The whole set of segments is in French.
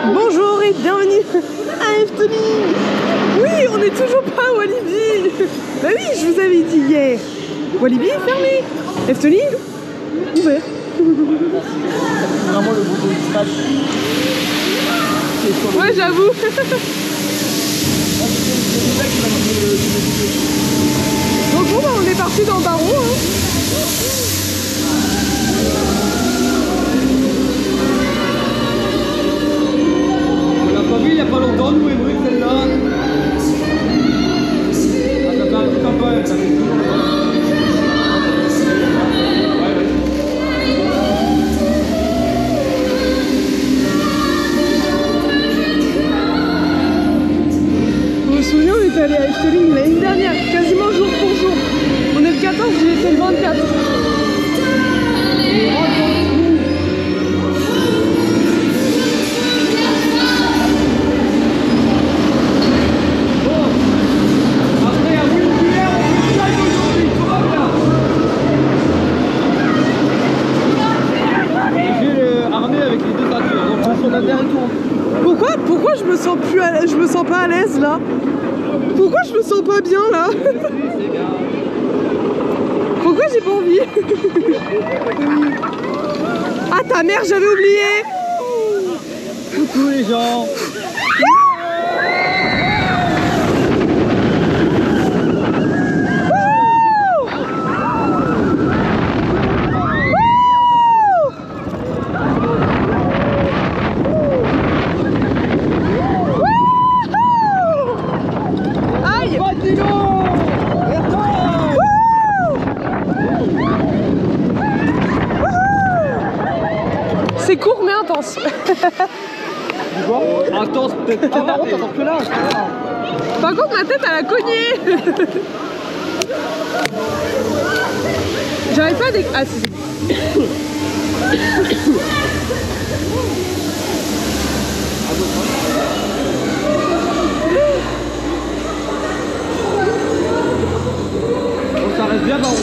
Bonjour et bienvenue à Efteling. Oui, on n'est toujours pas à Walibi. Bah oui, je vous avais dit hier. Walibi est fermé. Efteling ouvert. C'est vraiment le boulot du stage. Ouais, j'avoue. Donc bon, bah, on est parti dans le baron. Hein. On l'a pas vu il y a pas longtemps, nous, et Bruxelles celle-là. Ah, ça fait un petit peu, ça fait toujours le temps. Vous vous souvenez, on est allé à Efteling l'année dernière, quasiment jour pour jour. On est le 14, j'y étais le 24. Pourquoi je me sens plus à l'aise, je me sens pas à l'aise là? Pourquoi je me sens pas bien là? Pourquoi j'ai pas envie? Ah ta mère, j'avais oublié! Coucou les gens! C'est court mais intense. Intense peut-être pas, par contre, que là. Par contre ma tête elle a cogné. J'arrive pas à déc... Ah si. Bon, ça reste bien marrant.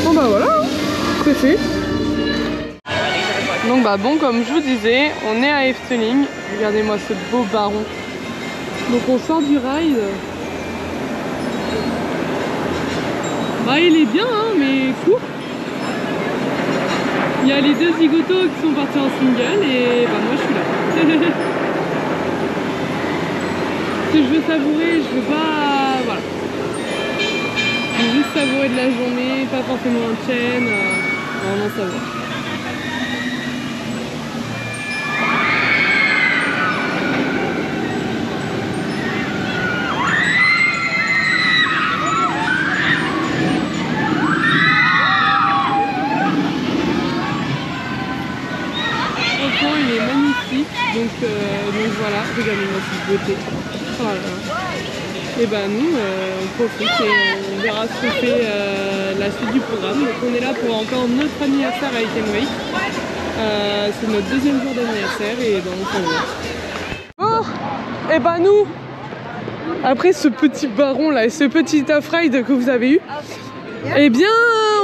Bon bah voilà, c'est fait. Donc bah bon, comme je vous disais, on est à Efteling. Regardez-moi ce beau baron. Donc on sort du ride. Bah il est bien hein, mais court. Il y a les deux zigotos qui sont partis en single et bah moi je suis là. Si je veux savourer, je veux pas... Voilà. Je veux juste savourer de la journée, pas forcément un chaîne, vraiment savoir. Franchement, il est magnifique, donc voilà, regardez-moi cette beauté. Oh là là. Et ben nous, on profite et on verra ce que fait la suite du programme. Donc on est là pour encore notre anniversaire avec Kenway. C'est notre deuxième jour d'anniversaire et ben on s'en va. Bon, et ben nous, après ce petit baron là et ce petit off-ride que vous avez eu, eh bien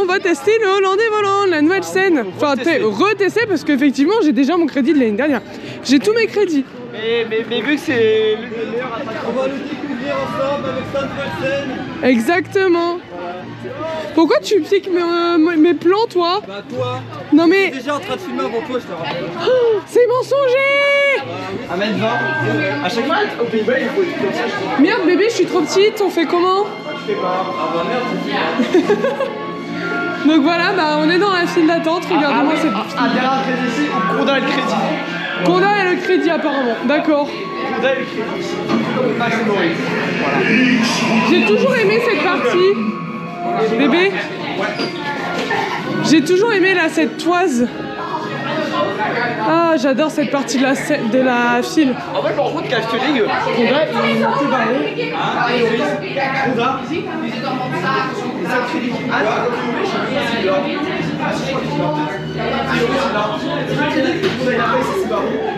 on va tester le Hollandais volant, la nouvelle scène. Enfin retester parce qu'effectivement j'ai déjà mon crédit de l'année dernière. J'ai tous mes crédits. Mais vu que c'est le meilleur attaquant, on va le découvrir ensemble avec sa nouvelle scène. Exactement. Pourquoi tu piques mes plans, toi? Bah toi, non mais... déjà en train de filmer avant toi, je te rappelle. Oh, c'est mensonger. À mettre 20. À chaque fois, au Pays-Bas, il faut être comme ça. Merde bébé, je suis trop petite, on fait comment? Je sais pas. Ah bah merde. Donc voilà, bah on est dans la file d'attente, regardez-moi cette... Ah, derrière le crédit ici, ou Conda et le crédit. Conda et le crédit apparemment, d'accord. Conda et le crédit. Ah, c'est Maurice. Voilà. J'ai toujours aimé cette partie. Bébé, j'ai toujours aimé là cette toise. Ah, j'adore cette partie de la file. En fait, par contre, qu'à Efteling, Conda, il a fait barrer. Ah, et Maurice. Conda. Les seuls crédits qui voient.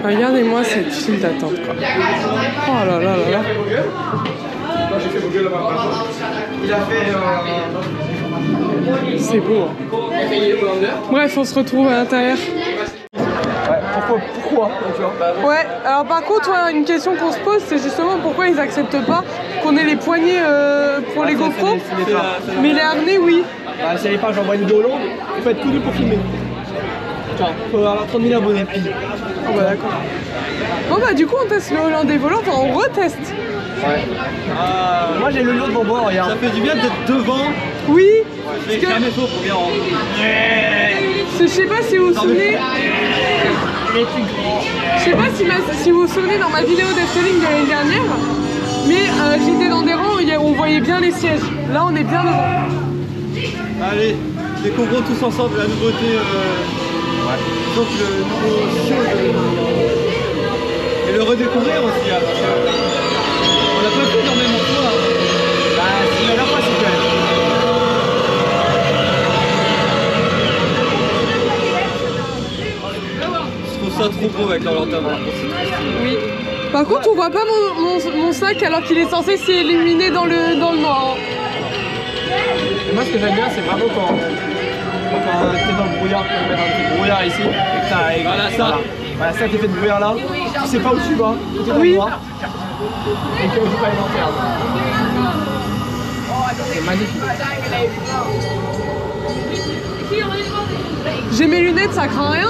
Regardez-moi cette file d'attente quoi. Oh là là là là. Il a fait... C'est beau. Bref, on se retrouve à l'intérieur. Ouais, pourquoi Ouais, alors par contre, ouais, une question qu'on se pose, c'est justement pourquoi ils acceptent pas qu'on ait les poignées pour les GoPro, mais les harnais, oui. Bah, si elle est pas, j'envoie une vidéo longue, vous faites tout nu pour filmer. Tiens, faut avoir 30 000 abonnés. Oh bah d'accord. Bon bah du coup on teste le hollandais volant, enfin on reteste. Ouais. Moi j'ai le lot devant moi, regarde. Ça fait du bien d'être devant. Oui. C'est jamais faux pour bien rendre. Je sais pas si vous vous souvenez. Je sais pas si vous vous souvenez dans ma vidéo d'Efteling de l'année dernière, mais j'étais dans des rangs où on voyait bien les sièges. Là on est bien devant. Allez, découvrons tous ensemble la nouveauté. Donc le nouveau show et le redécouvrir aussi. Hein, parce que on l'a pas fait énormément de fois. Bah c'est la dernière fois c'est quand même. Je trouve ça trop beau avec leur lanterne. Oui. Par contre on voit pas mon sac alors qu'il est censé s'illuminer dans le noir. Et moi ce que j'aime bien c'est vraiment quand t'es dans le brouillard, tu peux mettre un petit brouillard ici, et que t'as... Voilà ça. Voilà cet effet de brouillard là, tu sais pas où tu vas, tu es dans le noir, et tu joues pas les lanternes. C'est magnifique. J'ai mes lunettes, ça craint rien.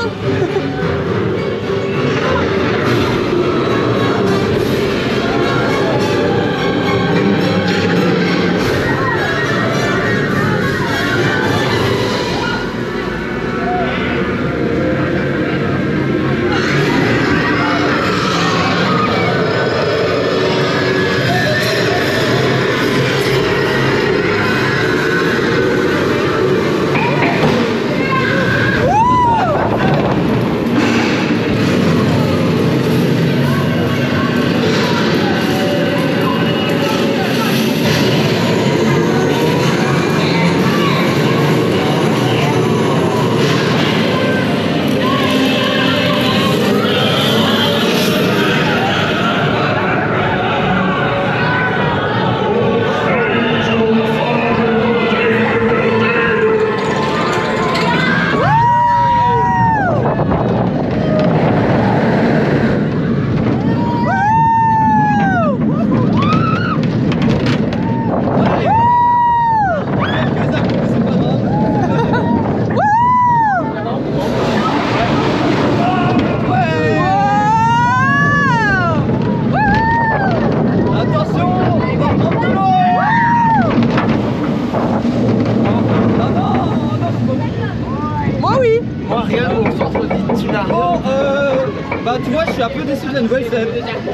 Bah tu vois, je suis un peu déçu de la nouvelle scène.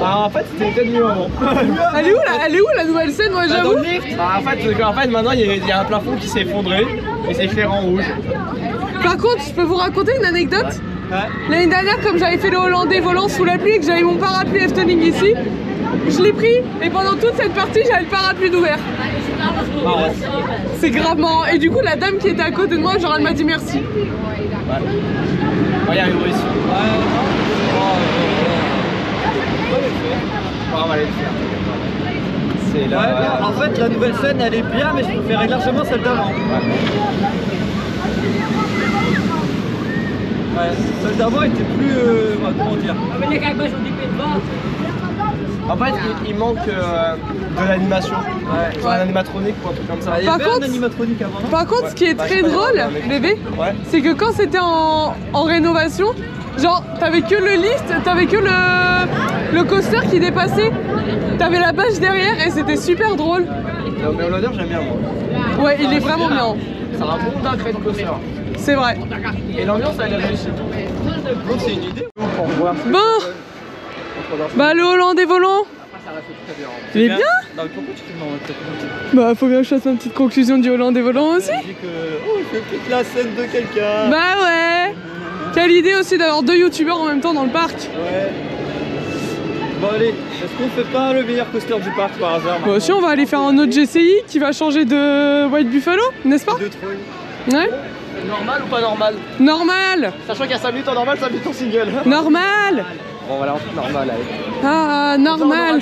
Ah, en fait, c'était peut-être mieux avant. Elle est où la nouvelle scène, moi Dans j'avoue? le lift. En fait, maintenant il y a un plafond qui s'est effondré et c'est éclairé en rouge. Par contre, je peux vous raconter une anecdote? Ouais. L'année dernière, comme j'avais fait le hollandais volant sous la pluie et que j'avais mon parapluie Efteling ici, je l'ai pris et pendant toute cette partie, j'avais le parapluie d'ouvert. Ah ouais. C'est grave marrant. Et du coup, la dame qui était à côté de moi, genre elle m'a dit merci. Ouais. Regarde, il réussit. On va aller le faire. C'est là. Ouais, en fait, la nouvelle scène elle est bien, mais je préférais largement celle d'avant. Ouais, celle d'avant était plus. Comment dire? En fait, il manque de l'animation. Ouais. Genre un animatronique ou un truc comme ça. Il y avait Par contre- un animatronique avant, non? Par contre, ce qui est très drôle, bébé, c'est que quand c'était en rénovation, genre t'avais que le lift, t'avais que le coaster qui dépassait, t'avais la bâche derrière et c'était super drôle. Non, mais l'odeur, j'aime bien moi. Ouais, il est vraiment bien. C'est un bon dingue de coaster. C'est vrai. Et l'ambiance, elle est réussie. Donc c'est une idée. Pour voir. Bon, bah le hollandais volant, il est bien. Non, mais pourquoi tu te demandes Bah faut bien que je fasse ma petite conclusion du hollandais volant aussi. Je dis que. Oh, je pique la scène de quelqu'un. Bah ouais. Quelle idée aussi d'avoir 2 youtubeurs en même temps dans le parc. Ouais. Bon allez, est-ce qu'on fait pas le meilleur coaster du parc par hasard? Bah aussi on va aller faire un autre GCI qui va changer de White Buffalo, n'est-ce pas? Deux trolls. Ouais. Normal ou pas normal? Normal. Sachant qu'il y a 5 minutes en normal, 5 minutes en single. Normal. Bon, voilà, en fait, normal, allez. Ah, normal.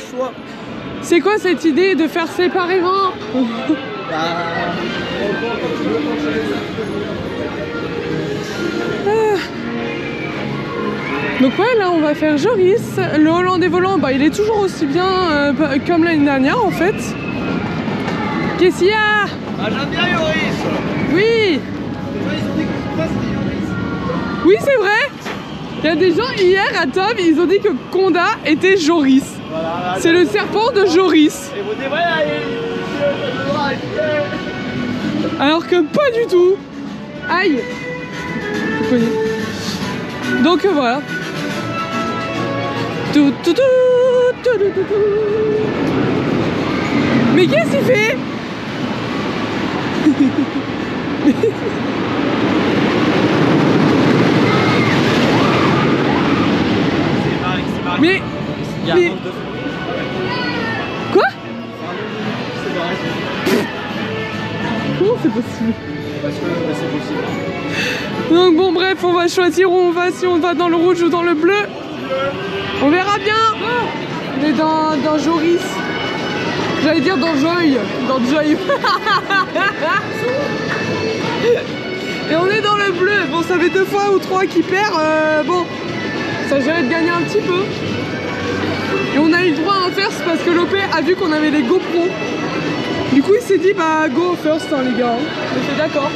C'est quoi cette idée de faire séparément? Donc ouais, là on va faire Joris. Le Hollandais volant, bah, il est toujours aussi bien comme l'année dernière en fait. Qu'est-ce qu'il y a? Ah, j'aime bien Joris. Oui. Oui, c'est vrai. Il y a des gens hier à table, ils ont dit que Conda était Joris. Voilà, c'est le serpent de Joris. Et vous dites, voilà, alors que pas du tout. Aïe. Donc voilà. Mais qu'est-ce qu'il fait? Mais quoi? Comment c'est possible? Parce que c'est possible. Donc bon bref, on va choisir où on va, si on va dans le rouge ou dans le bleu. On verra bien. On est dans Joris. J'allais dire dans Joy. Dans Joy. Et on est dans le bleu. Bon, ça fait 2 fois ou 3 qui perd. Bon, ça gênait de gagner un petit peu. Et on a eu le droit à un first parce que Lopé a vu qu'on avait les GoPro. Du coup, il s'est dit, bah go first, hein, les gars. J'étais d'accord.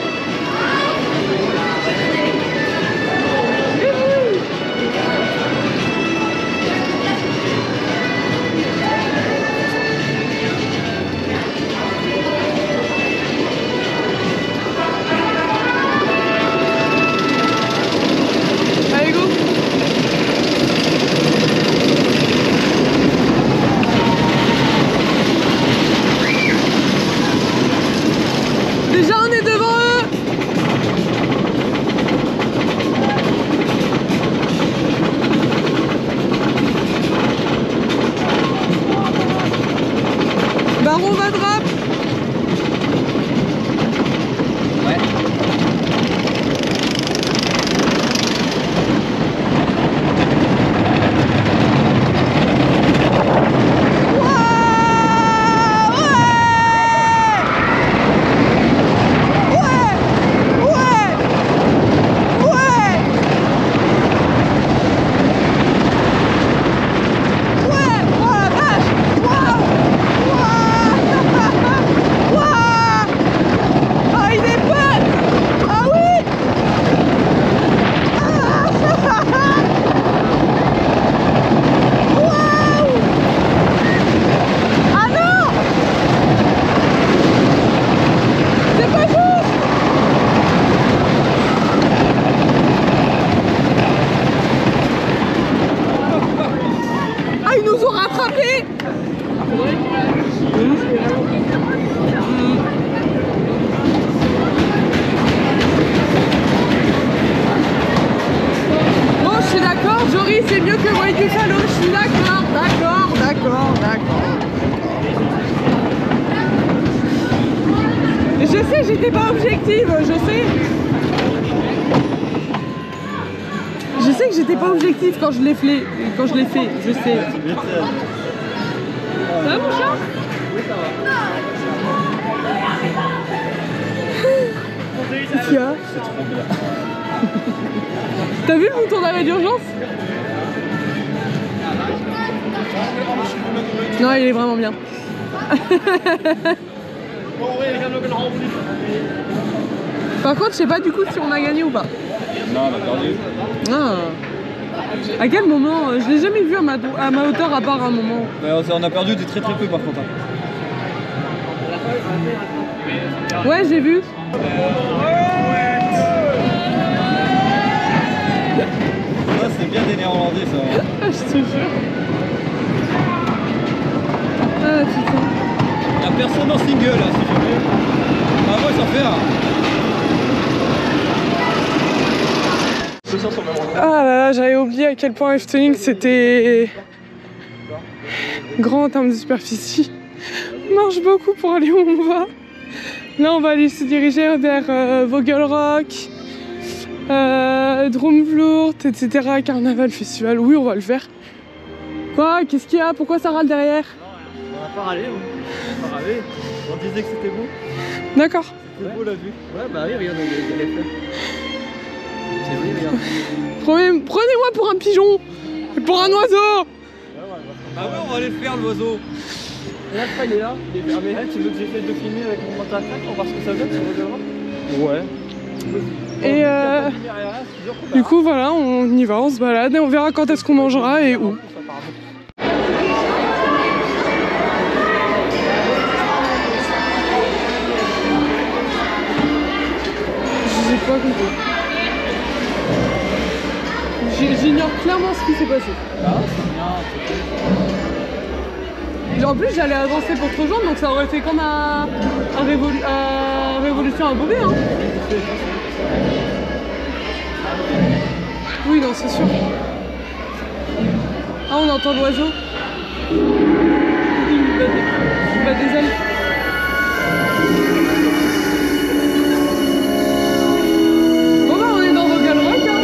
Allez, go! Déjà, on est devant eux! Baron va drap! Ouais. C'est mieux que White Buffalo, je suis d'accord. Je sais, j'étais pas objective, je sais. Je sais que j'étais pas objective quand je l'ai fait, je sais. Ça va mon chat? Oui, ça va. Qu'est-ce qu'il y a? C'est trop bien. T'as vu le bouton d'arrêt d'urgence? Non, il est vraiment bien. Par contre, je sais pas du coup si on a gagné ou pas. Non, on a perdu. Ah. À quel moment? Je l'ai jamais vu à ma hauteur à part un moment. On a perdu du très peu par contre. Ouais, j'ai vu. Ça, c'est bien des Néerlandais ça. Je te jure. Ah putain. Y'a personne en single là si jamais. Ah moi ça fait Ah là là, j'avais oublié à quel point Efteling c'était grand en termes de superficie. On marche beaucoup pour aller où on va. Là on va aller se diriger vers Vogelrock, Drumvloert, etc. Carnaval, festival, oui on va le faire. Quoi? Qu'est-ce qu'il y a? Pourquoi ça râle derrière? On a pas râlé, on a pas râlé. On disait que c'était beau. D'accord. C'est beau la vue. Ouais, bah oui, regarde, il y a les fleurs. C'est vrai, regarde. Prenez-moi pour un pigeon. Pour un oiseau. Bah ouais, on va aller faire l'oiseau. Regarde, il est là, il est fermé. Tu veux que j'essaie de filmer avec mon montage pour voir ce que ça donne, tu regarderas? Ouais. Et du coup voilà, on y va, on se balade et on verra quand est-ce qu'on mangera et où. J'ai pas compris. J'ignore clairement ce qui s'est passé. Et en plus j'allais avancer pour te rejoindre, donc ça aurait fait comme un révolution à Bobé, hein. Oui, non, c'est sûr. Ah, on entend l'oiseau. Il bat des ailes. Bon bah, on est dans Vogal Rock, hein.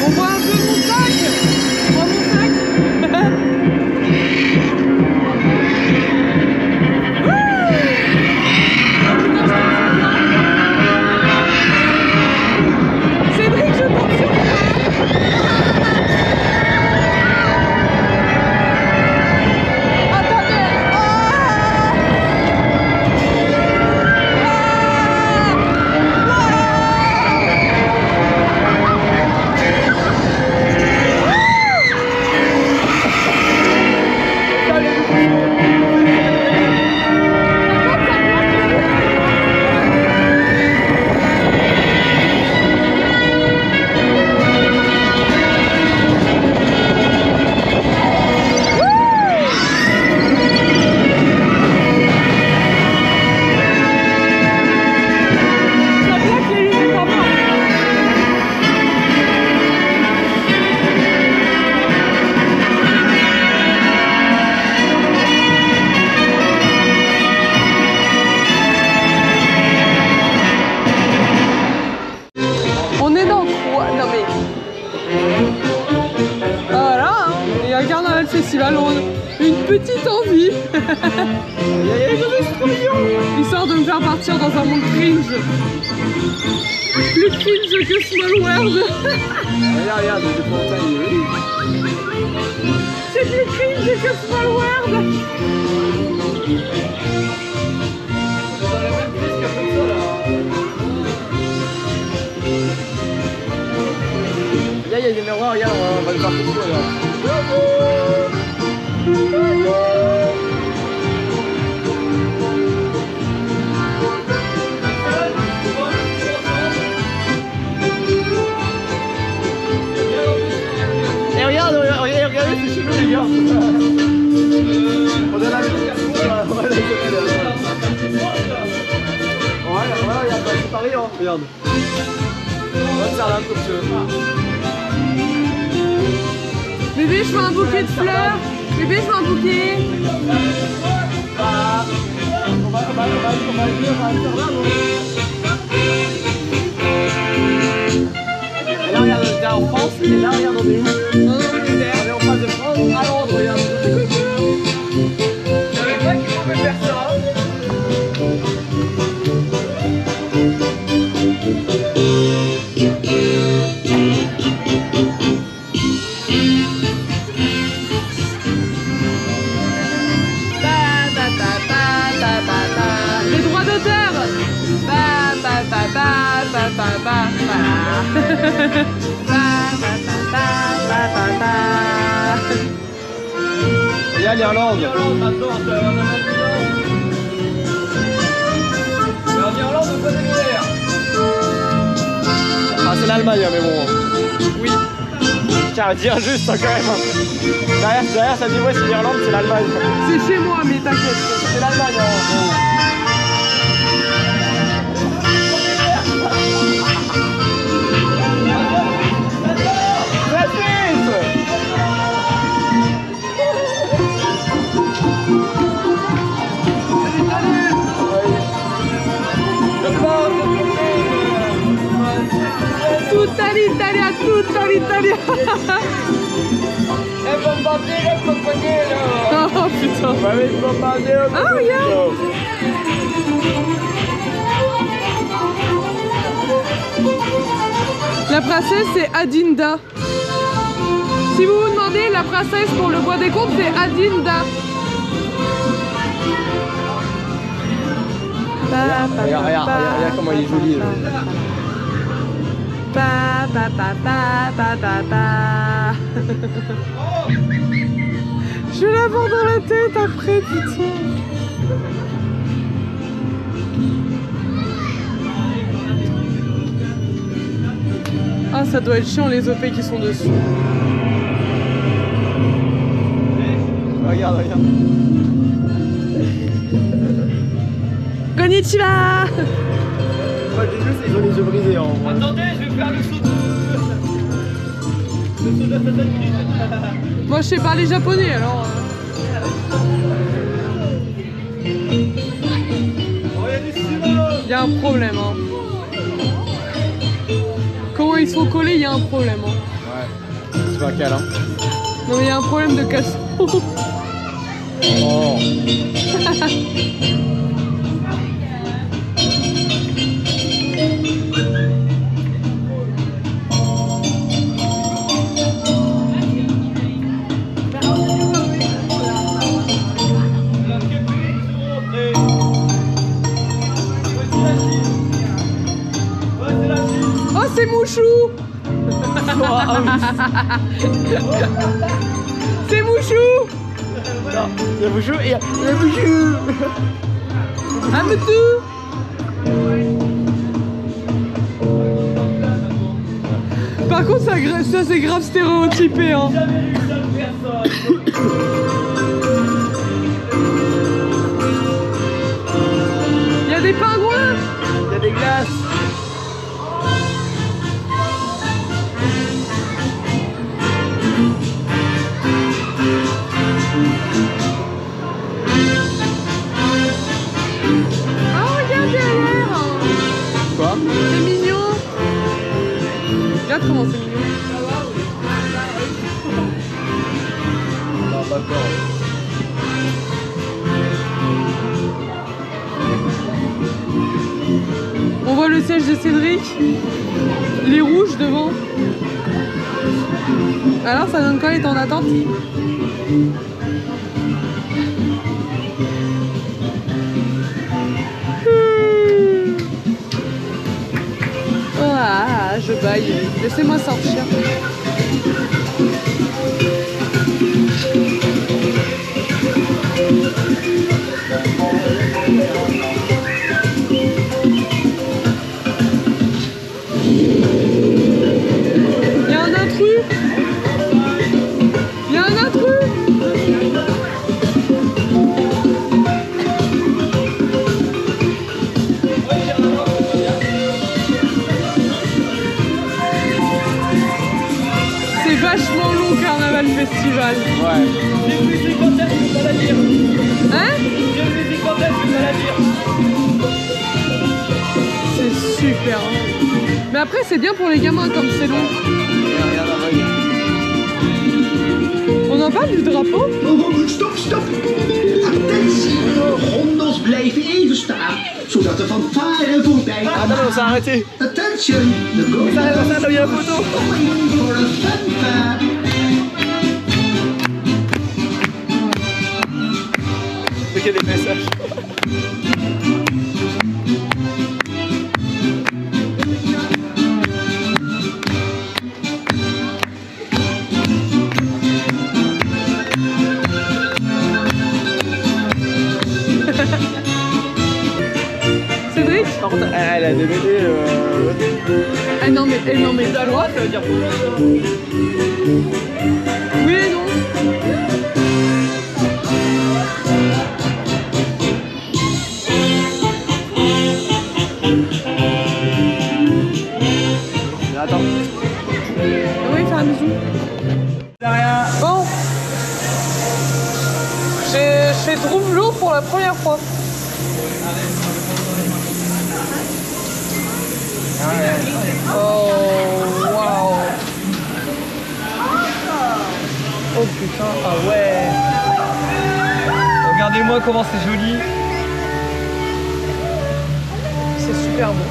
On voit un peu mon sac. On voit mon sac. Cédric, je compte sur toi. Attendez. On est dans quoi? Non mais... Voilà, hein. Il y a un carnaval festival, une petite envie. Histoire de me faire partir dans un monde cringe. Plus cringe que Small World. Regarde, c'est montagne. C'est plus cringe que Small World. Il y a des miroirs, regarde, on va le faire tout là. Et regardez, c'est chez nous les gars. On a la voilà, regarde, c'est pareil, hein. Regarde. On va te faire là comme tu veux. Bébé, je veux un bouquet de fleurs. Bébé, je veux un bouquet. On va le faire là, non? Et là, regarde, t'es en France, et là, regarde, on est où? On est en face de France, à Londres, regarde. Je savais pas qu'il pouvait faire ça. Les droits d'auteur. Il y a l'Irlande. Ah, c'est l'Allemagne, mais bon. Oui. Je tiens à dire juste, quand même. Derrière, ça dit ouais, c'est l'Irlande, c'est l'Allemagne. C'est chez moi, mais t'inquiète. C'est l'Allemagne, hein. Tutta l'Italia, tutta parle italien. Oh putain. Ah regarde. La princesse c'est Adinda. Si vous vous demandez, la princesse pour le bois des contes c'est Adinda. Regarde comment il est joli. Je vais l'avoir dans la tête après, putain. Ah, ça doit être chiant les OP qui sont dessus. Regarde. Konnichiwa. Moi, j'ai juste, ils ont les yeux brisés en vrai. Attendez, je vais faire le saut de la patate. Moi, je sais parler japonais alors. Il y a un problème, hein. Comment ils sont collés, il y a un problème, hein. Ouais, c'est pas câlin. Non, mais il y a un problème de casse. Oh. Oh, c'est Mouchou. C'est Mouchou. Non, il y a Mouchou et il y a Mouchou. Ah, mais tout. Par contre, ça c'est grave stéréotypé, hein. Il y a des pingouins. Il y a des glaces. Ah, regarde derrière. Quoi? C'est mignon. Regarde comment c'est mignon. Non, pas peur. On voit le siège de Cédric. Il est rouge devant. Alors, ça donne quoi les temps d'attente? Ah, je baille. Laissez-moi sortir. Il y a un intrus. Il y a un intrus. C'est vachement long Carnaval Festival. Ouais. J'ai plus les contextes, je peux pas la dire. Hein? J'ai plus les contextes, je peux pas la dire. C'est super. Hein. Mais après c'est bien pour les gamins comme c'est long. Rien à voyer. On en parle du drapeau? Oh, stop, stop! Attentie, grondels blijven even staan, zodat de fanfare voorbij Ah non, on s'est arrêté. Attention, de gondels Ça, là, il y a la photo. stopping for a fanfare. Il y a des messages. Cédric? Par contre, elle a des BD. Ah non mais À droite, ça veut dire bonjour. oui et non. Mais attends. Oui, faire un bisou. Bon. J'ai fait Trouve-l'eau pour la première fois. Oh, waouh. Oh putain, ah ouais. Regardez-moi comment c'est joli. C'est super beau.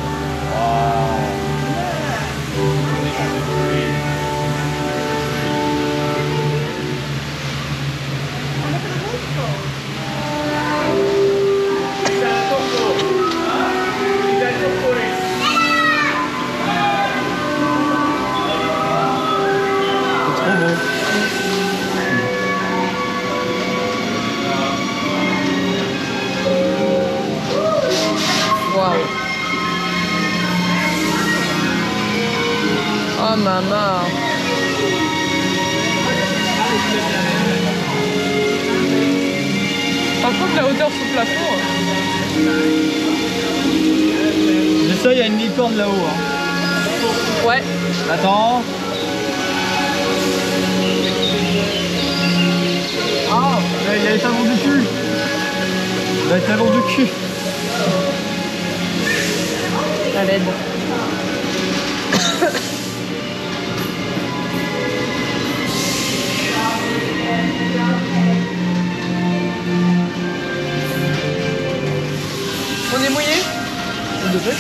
Oh maman. Par contre la hauteur sous plafond. C'est ça, il y a une licorne là-haut. Hein. Ouais. Attends. Ah, il y a les talons du cul. Il y a les talons du cul. À l'aide. On est mouillé? On devrait.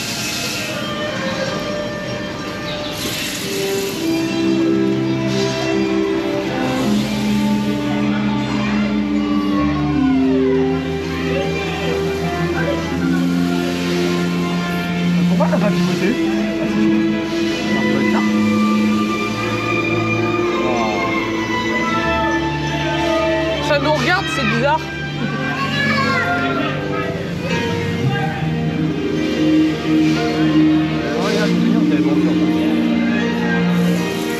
Pourquoi t'as pas pivoté? Ça nous regarde, c'est bizarre.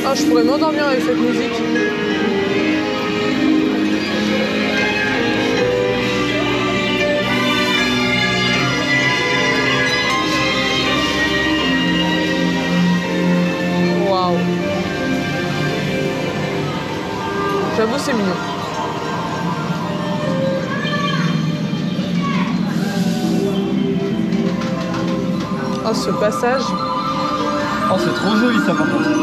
Ah, je pourrais m'endormir avec cette musique. Waouh. J'avoue, c'est mignon. Oh, ce passage. Oh, c'est trop joli ça par contre. Ouais.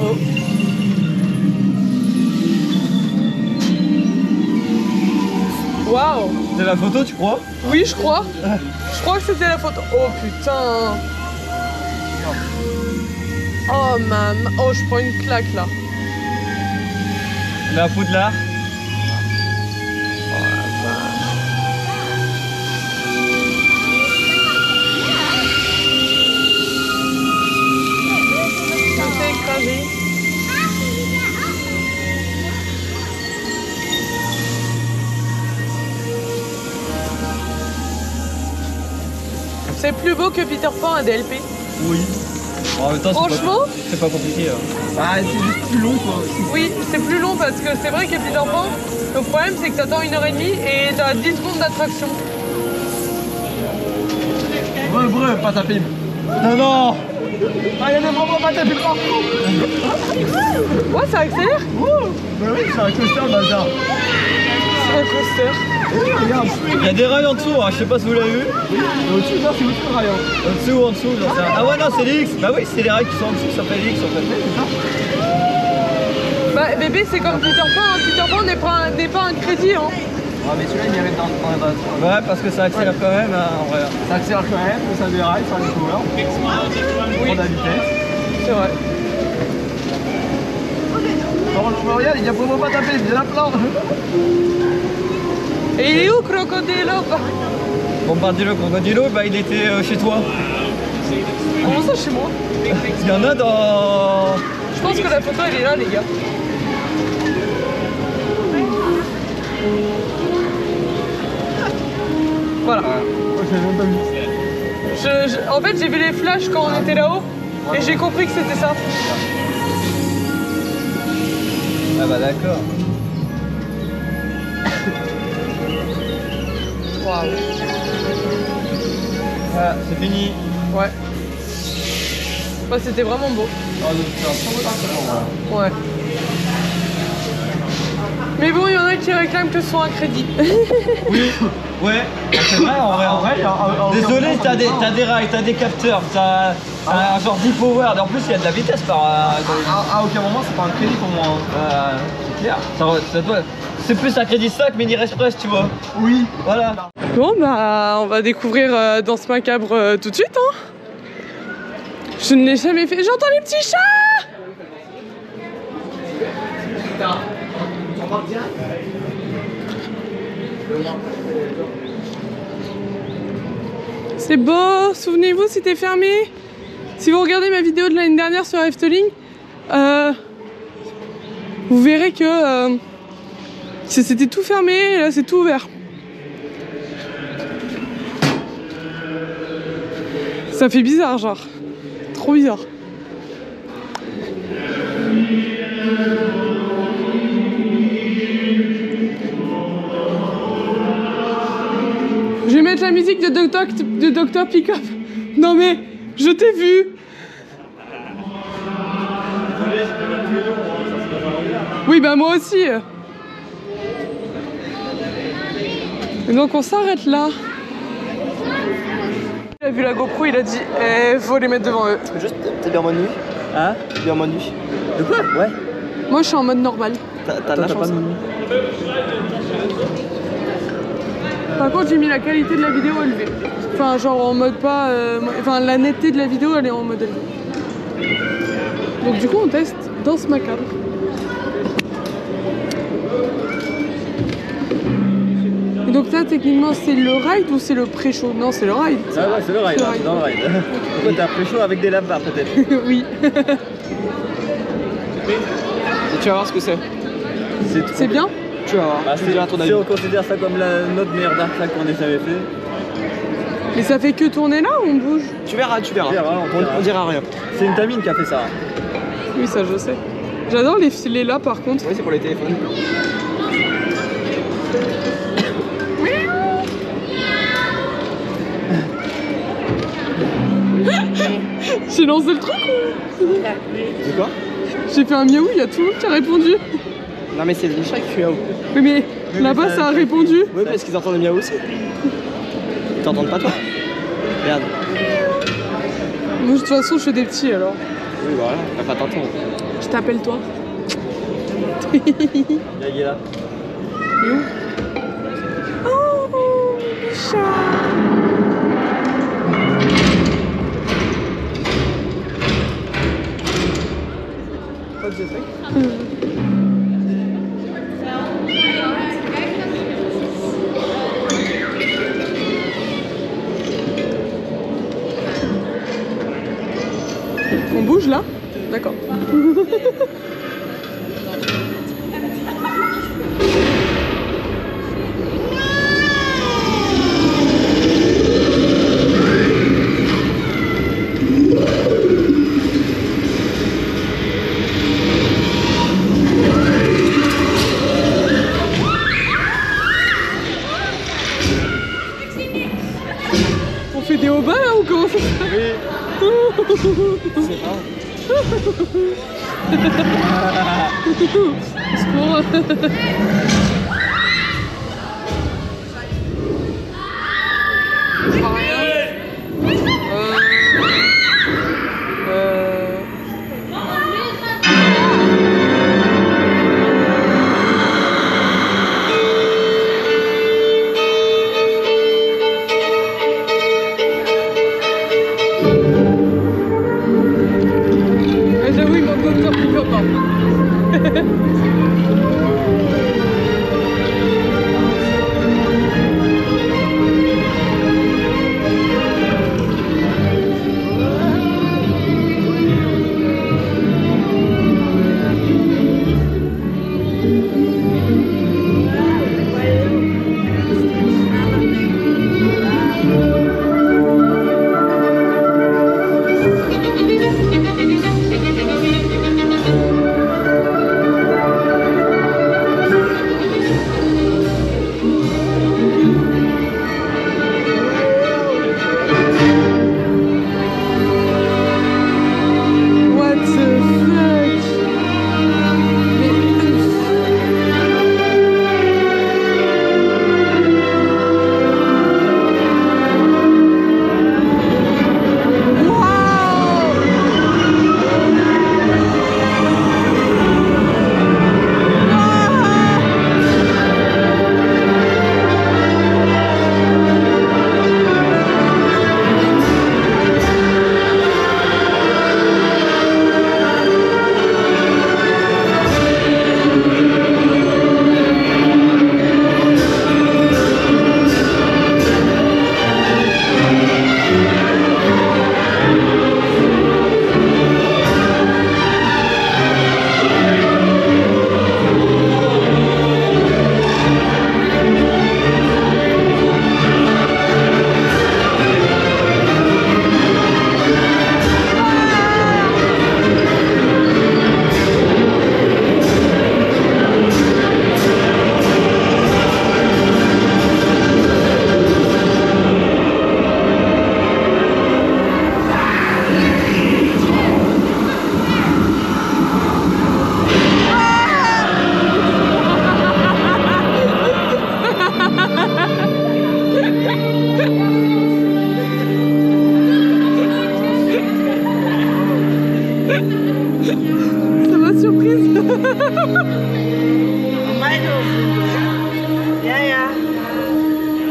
Oh. Waouh. C'est la photo, tu crois? Oui, je crois. Je crois que c'était la photo. Oh putain. Oh maman. Oh, je prends une claque là. La photo là. Oh la vache. Tout est écrasé. C'est plus beau que Peter Pan à DLP. Oui. En même temps, Franchement, c'est pas compliqué. Ah, c'est juste plus long quoi. oui, c'est plus long parce que c'est vrai que Peter Pan, le problème c'est que t'attends 1h30 et t'as 10 secondes d'attraction. Breu, pas ta pile. Non, non. Ah, il y en a vraiment pas ta pile partout. Ouais, ça accélère. Bah oui, c'est un coaster bazar. C'est un coaster. Regarde, il y a des rails en dessous, hein. Je sais pas si vous l'avez vu. Au-dessus, non, c'est au-dessus le rail. En dessous ou en dessous, j'en sais rien. Ah ouais, non, c'est l'X. Bah oui, c'est les rails qui sont en dessous, ça fait l'X en fait. Bah bébé, c'est comme Peter Pan. Hein. Peter Pan n'est pas un crédit. Hein. Ah, mais celui-là, il y avait dans la base. Ouais, parce que ça accélère quand même, hein, en vrai. Ça accélère quand même, ça déraille, ça les couleurs. Oui. Prends la vitesse. C'est vrai. Alors, regarde, il y a vraiment pas tapé, il y en a plein. Et il est où, Crocodilo? Bombardilo, Crocodilo, bah il était chez toi. Comment ça, chez moi? Il y en a dans... Je pense que la photo, elle est là, les gars. Voilà. En fait, j'ai vu les flashs quand on était là-haut et j'ai compris que c'était ça. Ah bah d'accord. Waouh. Voilà, c'est fini. Ouais. Bah, c'était vraiment beau. Oh, c'est un trop beau parcours, Ouais. qui réclament que ce soit un crédit. Oui, ouais, c'est vrai, en vrai. Désolé, t'as des rails, t'as des capteurs, t'as un genre d'e-power. En plus, il y a de la vitesse par. À aucun moment, c'est pas un crédit pour moi. C'est clair. C'est plus un crédit sac, mais Express, tu vois. Oui. Voilà. Bon, bah, on va découvrir Danse Macabre tout de suite. Hein. Je ne l'ai jamais fait. J'entends les petits chats! C'est beau, souvenez-vous, c'était fermé. Si vous regardez ma vidéo de l'année dernière sur Efteling, vous verrez que c'était tout fermé et là c'est tout ouvert. Ça fait bizarre, genre. Trop bizarre. Je vais mettre la musique de Dr Pickup. Non mais, je t'ai vu. Oui bah moi aussi. Et donc on s'arrête là. Il a vu la GoPro, il a dit faut les mettre devant eux. Juste, t'es bien en mode nuit? Hein? T'es bien en mode nuit? De quoi? Ouais. Moi je suis en mode normal. T'as de la chance. Par contre j'ai mis la qualité de la vidéo élevée. Enfin genre en mode pas... Enfin la netteté de la vidéo elle est en mode élevé. Donc du coup on teste Danse Macabre. Et donc là techniquement c'est le ride ou c'est le pré-show? Non c'est le ride. Ah ouais c'est le ride, c'est dans le ride. Pourquoi t'as pré-show avec des lampes peut-être? Oui. Et tu vas voir ce que c'est. C'est bien? Tu vas voir. Tu me diras ton avis. Si on considère ça comme notre meilleure dark track qu'on ait jamais fait. Mais ça fait que tourner là ou on bouge? Tu verras, tu verras. On dira rien. C'est une Tamine qui a fait ça. Oui ça je sais. J'adore les filets là par contre. Oui c'est pour les téléphones. J'ai lancé le truc ou... C'est quoi? J'ai fait un miaou, il y a tout le monde qui a répondu. Non mais c'est les chats qui miaou. Oui mais là-bas ça a répondu. Oui parce qu'ils entendent le miaou aussi. Ils t'entendent pas toi? Regarde. Moi de toute façon je fais des petits alors. Oui voilà, t'as pas t'entendre. Je t'appelle toi. Il est là. Et où? Oh, chat. Pas que j'ai fait. On bouge là? D'accord. On fait des haubans là ou comment ça se fait? C'est pas. Secours. Je vois rien. J'avoue, il manque Dr Pickup.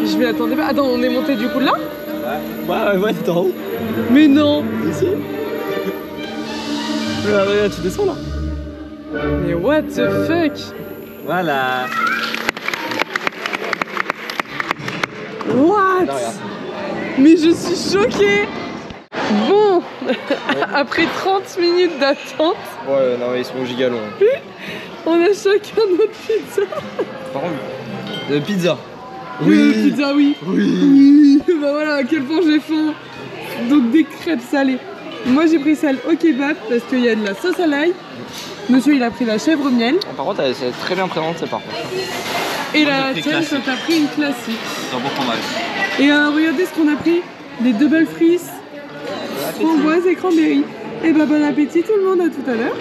Je m'y attendais pas. Attends, on est monté du coup de là? Ouais, t'es en haut. Mais non. Ici. Regarde, tu descends là. Mais what the fuck? Voilà. What? Mais je suis choquée. Bon, après 30 minutes d'attente. Ouais, non, ils sont gigalons. On a chacun notre pizza. Par contre, de pizza. Oui, pizza, oui. Oui. Bah voilà, à quel point j'ai faim. Donc des crêpes salées. Moi j'ai pris celle au kebab parce qu'il y a de la sauce à l'ail. Monsieur il a pris la chèvre miel. Par contre, c'est très bien présenté par contre. Et la tienne, ça t'a pris une classique. C'est un bon fromage. Et regardez ce qu'on a pris. Des double fries, framboise et cranberry. Et bah bon appétit tout le monde, à tout à l'heure.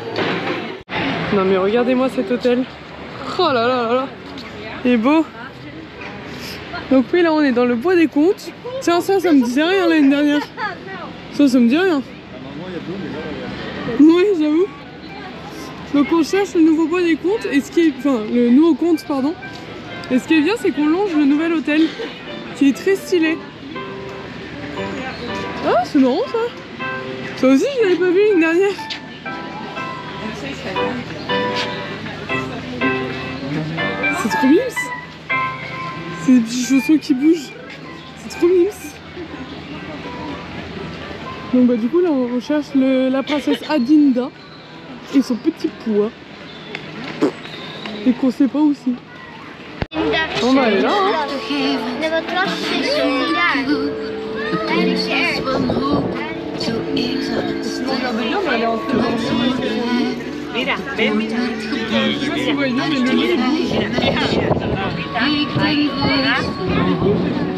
Non mais regardez-moi cet hôtel. Oh là là là là. Il est beau. Donc oui, là on est dans le bois des Comptes. Tiens, ça me disait rien l'année dernière. Ça me dit rien. Oui, j'avoue. Donc on cherche le nouveau bois des Comptes et ce qui est, enfin le nouveau Compte pardon. Et ce qui est bien, c'est qu'on longe le nouvel hôtel, qui est très stylé. Ah, c'est marrant ça. Ça aussi, je l'avais pas vu l'année dernière. C'est trop mimes. C'est des petits chaussons qui bougent. C'est trop mimes. Donc bah du coup là on cherche la princesse Adinda et son petit pois. Et qu'on sait pas où c'est. Bon bah elle est là hein. Mira, ven, mira. Je sais pas si vous voyez bien mais le lit il bouge.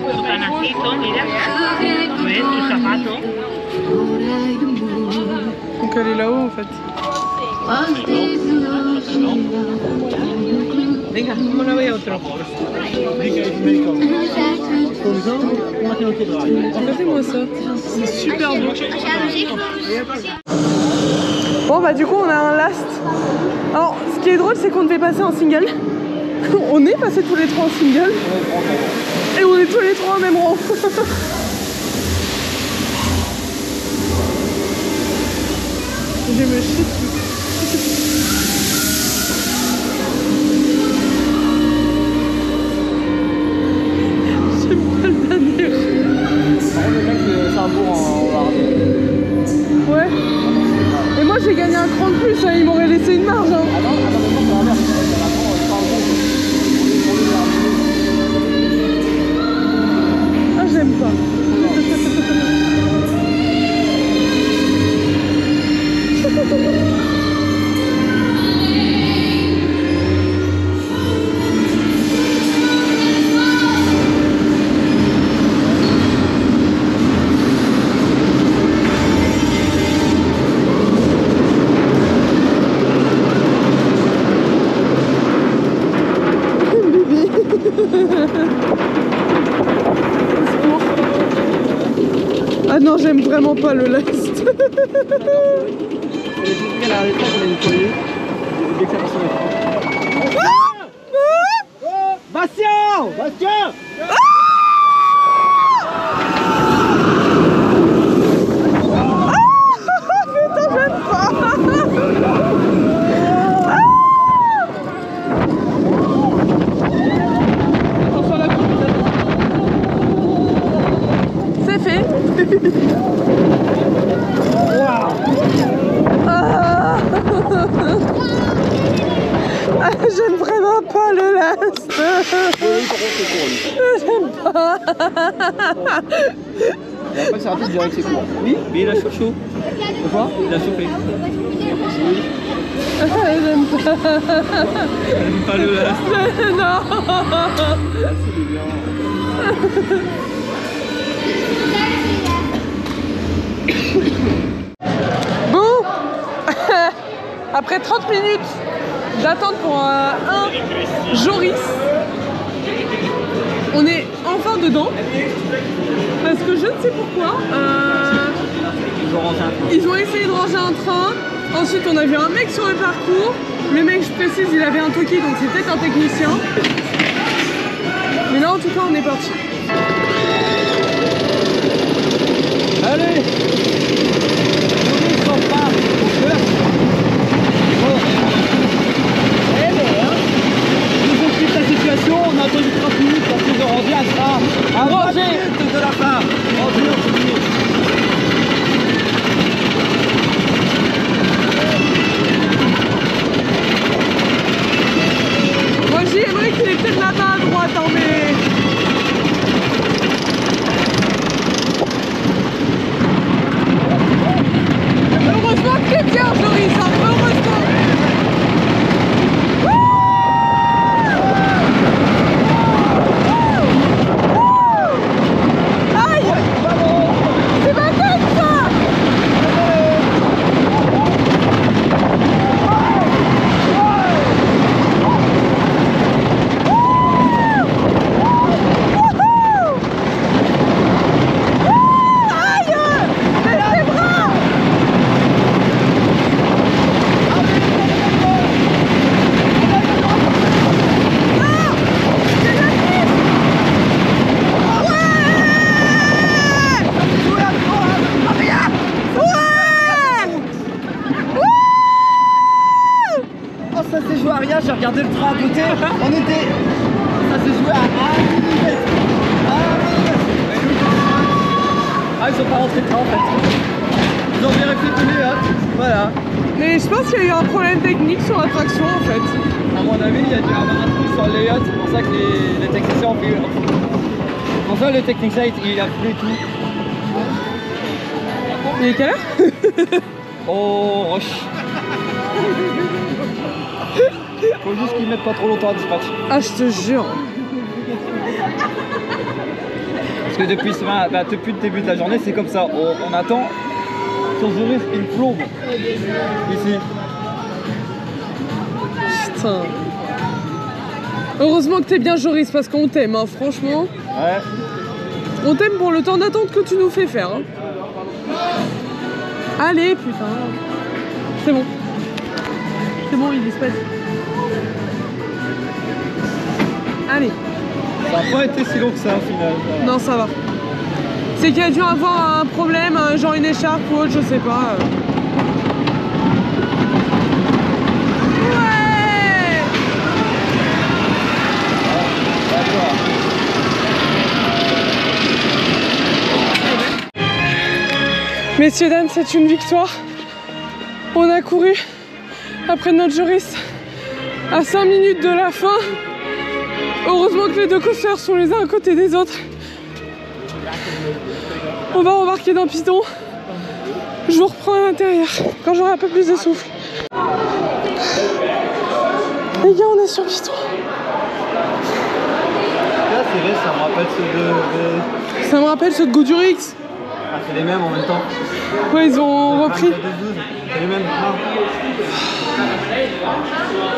Tu canacito, mira. ¿Ves tu zapato? Donc elle est là-haut en fait. Venga, ¿cómo no veo otro? Regardez-moi ça, c'est super beau. Bon bah du coup on a un last. Alors ce qui est drôle c'est qu'on devait passer en single. On est passé tous les trois en single. Et on est tous les trois au même rang. Je me chie dessus. J'aime pas le dernier. Par contre, le mec, c'est un bourg en Hardy. Ouais. Et moi j'ai gagné un cran de plus, hein. Il m'aurait laissé une marge. Hein. Ah non, c'est l'inverse. Ah j'aime pas. Ah non, j'aime vraiment pas le last. Bastien! Bastien! Putain, j'aime pas. C'est fait. J'aime vraiment pas le last. J'aime pas. Et après, c'est rapide, je dirais que c'est court. Oui, mais il a chaud. Quoi? Il a chauffé. J'aime pas. J'aime pas le last. Non. Bon. Après 30 minutes d'attente pour un Joris, on est enfin dedans. Parce que je ne sais pourquoi. Ils ont essayé de ranger un train. Ensuite, on a vu un mec sur le parcours. Le mec, je précise, il avait un Toki, donc c'est peut-être un technicien. Mais là, en tout cas, on est parti. Allez, la situation, on a attendu 30 minutes parce que Randy sera à 20 minutes de la fin. Moi j'aimerais qu'il est peut-être là-bas à droite, hein, mais... Heureusement que t'es bien, Joris, hein, heureusement. J'ai regardé le train à côté, on était... Ça s'est joué à 1 millimètre. Ah, ils sont pas rentrés de train en fait. Ils ont vérifié tous les hôtes, voilà. Mais je pense qu'il y a eu un problème technique sur l'attraction en fait. À mon avis, il y a dû avoir un truc sur les yachts, c'est pour ça que les techniciens ont pu... C'est pour ça que le technicien, il a plu tout. Il est quelle heure? Oh, roche. Faut juste qu'ils mettent pas trop longtemps à dispatch. Ah, je te jure. Parce que depuis le début de la journée, c'est comme ça. On attend sur Joris une plombe. Ici. Putain. Heureusement que t'es bien, Joris, parce qu'on t'aime, hein, franchement. Ouais. On t'aime pour le temps d'attente que tu nous fais faire. Hein. Allez, putain. C'est bon. C'est bon, il disparaît. Allez. Ça n'a pas été si long que ça au final. Non, ça va. C'est qu'il y a dû avoir un problème, genre une écharpe ou autre, je sais pas. Ouais. Messieurs, dames, c'est une victoire. On a couru après notre Joris à 5 minutes de la fin. Heureusement que les deux coasters sont les uns à côté des autres. On va embarquer dans Python. Je vous reprends à l'intérieur quand j'aurai un peu plus de souffle. Les gars, on est sur Python. Là, c'est vrai, ça me rappelle ceux de... Ça me rappelle ceux de Goudurix. Ah, c'est les mêmes en même temps. Ouais, ils ont repris. C'est les mêmes.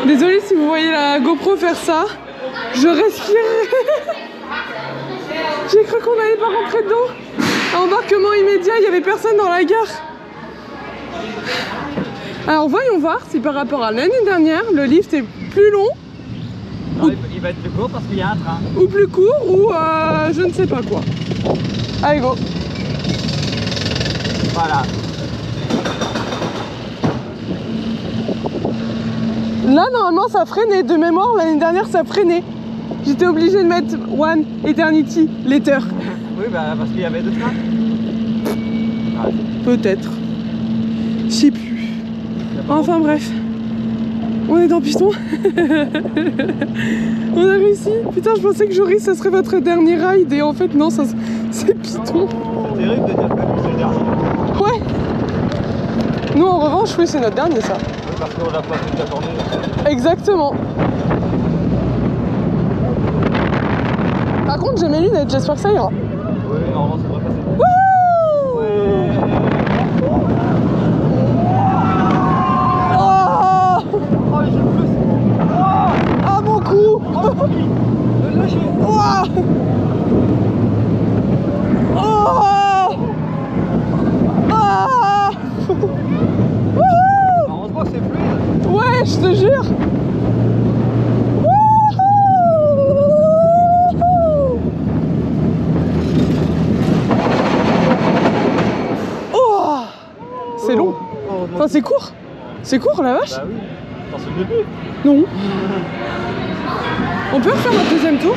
Désolée si vous voyez la GoPro faire ça. Je respire. J'ai cru qu'on n'allait pas rentrer dedans. Embarquement immédiat, il n'y avait personne dans la gare. Alors voyons voir si par rapport à l'année dernière, le lift est plus long. Non, il va être plus court parce qu'il y a un train. Ou plus court, ou je ne sais pas quoi. Allez, go. Voilà. Là, normalement, ça freinait. De mémoire, l'année dernière, ça freinait. J'étais obligée de mettre One Eternity Later. Oui, bah parce qu'il y avait deux trains. Ah, peut-être. Je sais plus. Enfin bref. On est dans Python. On a réussi. Putain, je pensais que Joris, ça serait votre dernier ride. Et en fait, non, ça c'est Python. C'est terrible de dire que c'est le dernier. Ouais. Nous, en revanche, oui, c'est notre dernier, ça. Oui, parce qu'on a pas toute la journée. Exactement. Par contre, j'ai mes lunettes, j'espère que ça ira. Oui, normalement, ça devrait passer. Wouh! Ouais. Oh! Oh, les jeux plus. Oh! Ah, mon cou! Le lâcher. Oh! Oh! Oh! Wouhou! Heureusement que c'est fluide. Ouais, je te jure. C'est court la vache? Bah oui, attends, c'est le début. Non. On peut refaire notre deuxième tour?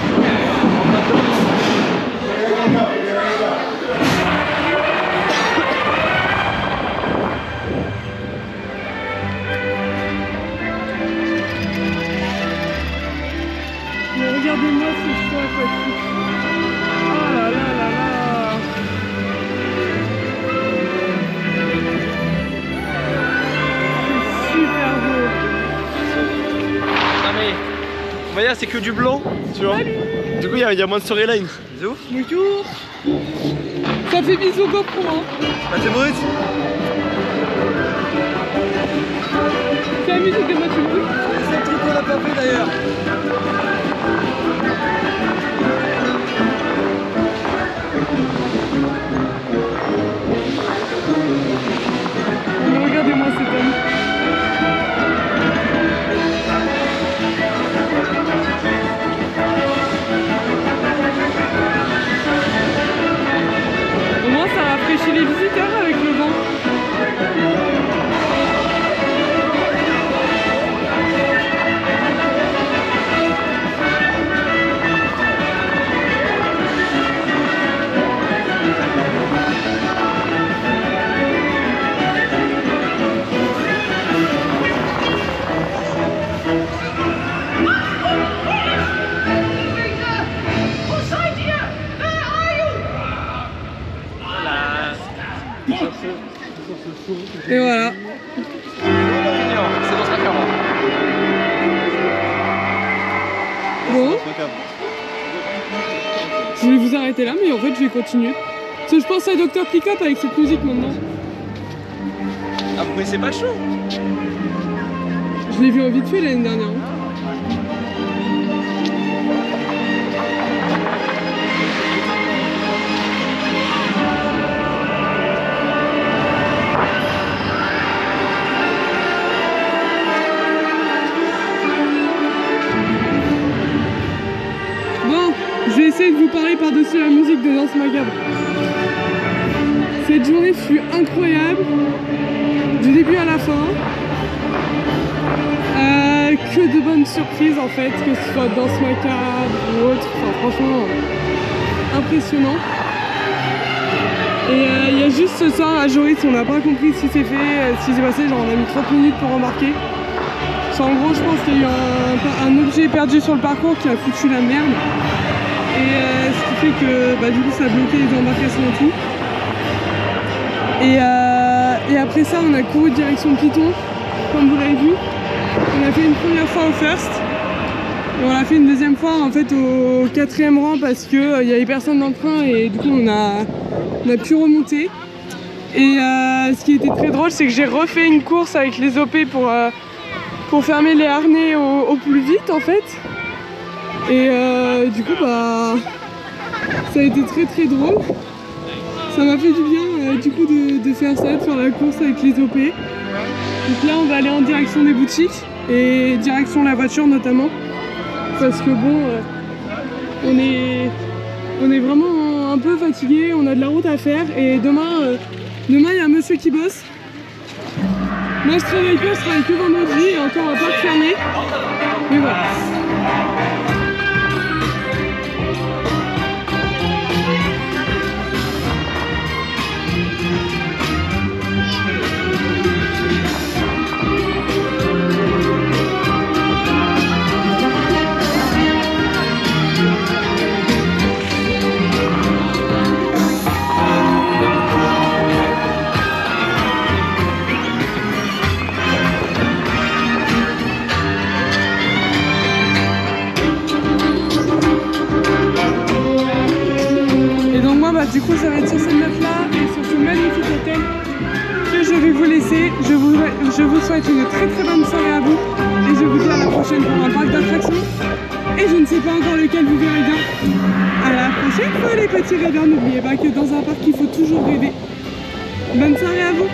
Mais regardez-moi ce choix aquatique. Oh là là là là. C'est super beau. Non mais, on va dire c'est que du blanc, tu vois. Du coup il y a moins de storyline. Bisous. Bonjour. Ça fait bisous GoPro hein. Ah t'es brut. C'est la musique de Mathieu Brut. C'est le truc qu'on a pas fait d'ailleurs. Mais regardez-moi cet homme. Au moins ça rafraîchit les visiteurs avec le vent. Et voilà. C'est dans ce macabre. Bon. Je voulais vous arrêter là, mais en fait je vais continuer. Parce que je pense à Dr Pickup avec cette musique maintenant. Ah mais c'est pas chaud. Je l'ai vu en vite fait l'année dernière. Bon, je vais essayer de vous parler par-dessus la musique de Danse Macabre. Cette journée fut incroyable, du début à la fin. Que de bonnes surprises en fait, que ce soit Danse Macabre ou autre, enfin franchement impressionnant. Et il y a juste ce soir à Joris, on n'a pas compris ce qui s'est fait, ce qui s'est passé, genre on a mis 30 minutes pour embarquer. En gros je pense qu'il y a eu un objet perdu sur le parcours qui a foutu la merde. Et ce qui fait que du coup ça a bloqué les embarcations et tout. Et après ça on a couru direction Piton, comme vous l'avez vu. On a fait une première fois au first. Et on l'a fait une deuxième fois en fait au 4e rang parce qu'il y avait personne dans le train et du coup on a pu remonter. Et ce qui était très drôle c'est que j'ai refait une course avec les OP pour fermer les harnais au plus vite en fait. Et du coup ça a été très très drôle. Ça m'a fait du bien du coup de faire ça, de faire la course avec les OP. Donc là on va aller en direction des boutiques et direction la voiture notamment. Parce que bon on est vraiment un peu fatigué, on a de la route à faire et demain il y a un monsieur qui bosse. Moi je travaille pas, je travaille que vendredi et encore on va pas te fermer. Mais voilà. Du coup ça va être sur cette note là et sur ce magnifique hôtel que je vais vous laisser. Je vous souhaite une très très bonne soirée à vous et je vous dis à la prochaine pour un parc d'attractions et je ne sais pas encore lequel vous verrez bien. À la prochaine fois les petits rêveurs, n'oubliez pas que dans un parc il faut toujours rêver. Bonne soirée à vous.